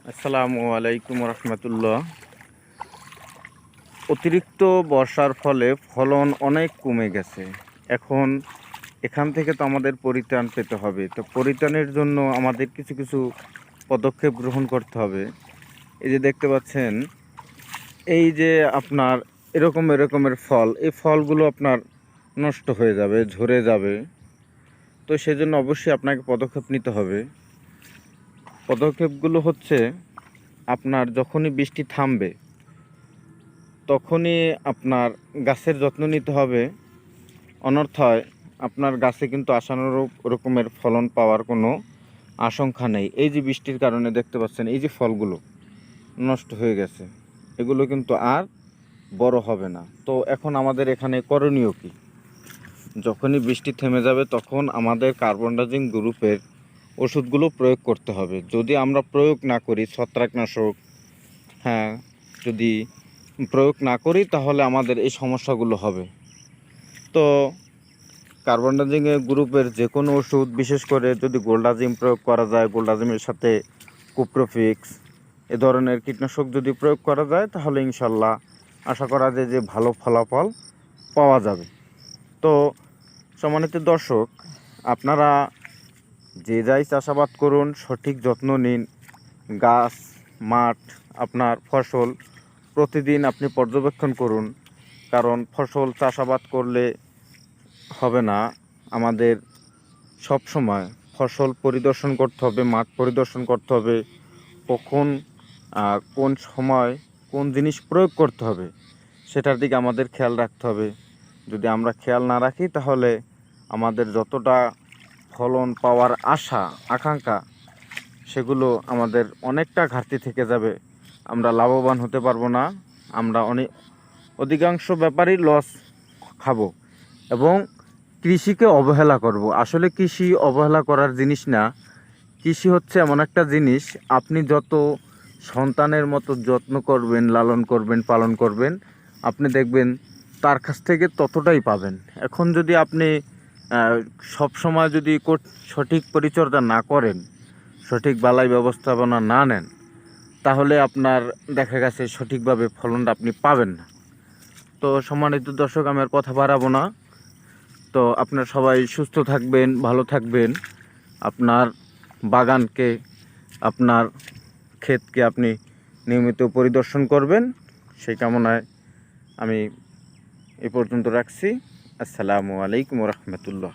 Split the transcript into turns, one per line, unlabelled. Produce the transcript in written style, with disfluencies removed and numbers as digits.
আসসালামু আলাইকুম রহমতুল্লাহ। অতিরিক্ত বর্ষার ফলে ফলন অনেক কমে গেছে। এখন এখান থেকে তো আমাদের পরিত্রাণ পেতে হবে। তো পরিত্রাণের জন্য আমাদের কিছু কিছু পদক্ষেপ গ্রহণ করতে হবে। এই যে দেখতে পাচ্ছেন, এই যে আপনার এরকমের ফল, এই ফলগুলো আপনার নষ্ট হয়ে যাবে, ঝরে যাবে। তো সেজন্য অবশ্যই আপনাকে পদক্ষেপ নিতে হবে। পদক্ষেপগুলো হচ্ছে, আপনার যখনই বৃষ্টি থামবে তখনই আপনার গাছের যত্ন নিতে হবে। অনর্থয় আপনার গাছে কিন্তু আশানুরূপ রকমের ফলন পাওয়ার কোনো আশঙ্কা নেই। এই যে বৃষ্টির কারণে দেখতে পাচ্ছেন এই যে ফলগুলো নষ্ট হয়ে গেছে, এগুলো কিন্তু আর বড় হবে না। তো এখন আমাদের এখানে করণীয় কি? যখনই বৃষ্টি থেমে যাবে তখন আমাদের কার্বনডাজিম গ্রুপের ওষুধগুলো প্রয়োগ করতে হবে। যদি আমরা প্রয়োগ না করি ছত্রাকনাশক, হ্যাঁ, যদি প্রয়োগ না করি তাহলে আমাদের এই সমস্যাগুলো হবে। তো কার্বনডাজিম গ্রুপের যে কোনো ওষুধ, বিশেষ করে যদি গোল্ডাজিম প্রয়োগ করা যায়, গোল্ডাজিমের সাথে কুপ্রোফিক্স এ ধরনের কীটনাশক যদি প্রয়োগ করা যায় তাহলে ইনশাল্লাহ আশা করা যায় যে ভালো ফলাফল পাওয়া যাবে। তো সম্মানিত দর্শক, আপনারা যে যাই চাষাবাদ করুন, সঠিক যত্ন নিন। গাছ, মাঠ, আপনার ফসল প্রতিদিন আপনি পর্যবেক্ষণ করুন। কারণ ফসল চাষাবাদ করলে হবে না, আমাদের সব সময় ফসল পরিদর্শন করতে হবে, মাঠ পরিদর্শন করতে হবে। কখন কোন সময় কোন জিনিস প্রয়োগ করতে হবে সেটার দিকে আমাদের খেয়াল রাখতে হবে। যদি আমরা খেয়াল না রাখি তাহলে আমাদের যতটা ফলন পাওয়ার আশা আকাঙ্ক্ষা সেগুলো আমাদের অনেকটা ঘাটতি থেকে যাবে। আমরা লাভবান হতে পারবো না। আমরা অধিকাংশ ব্যাপারই লস খাবো এবং কৃষিকে অবহেলা করব। আসলে কৃষি অবহেলা করার জিনিস না। কৃষি হচ্ছে এমন একটা জিনিস, আপনি যত সন্তানের মতো যত্ন করবেন, লালন করবেন, পালন করবেন, আপনি দেখবেন তার কাছ থেকে ততটাই পাবেন। এখন যদি আপনি সব সময় যদি সঠিক পরিচর্যা না করেন, সঠিক বালাই ব্যবস্থাপনা না নেন, তাহলে আপনার দেখা গেছে সঠিকভাবে ফলনটা আপনি পাবেন না। তো সম্মানিত দর্শক, আমি আর কথা বাড়াবো না। তো আপনার সবাই সুস্থ থাকবেন, ভালো থাকবেন। আপনার বাগানকে, আপনার ক্ষেতকে আপনি নিয়মিত পরিদর্শন করবেন, সেই কামনায় আমি এ পর্যন্ত রাখছি। আসসালামু আলাইকুম রহমতুল্লাহ।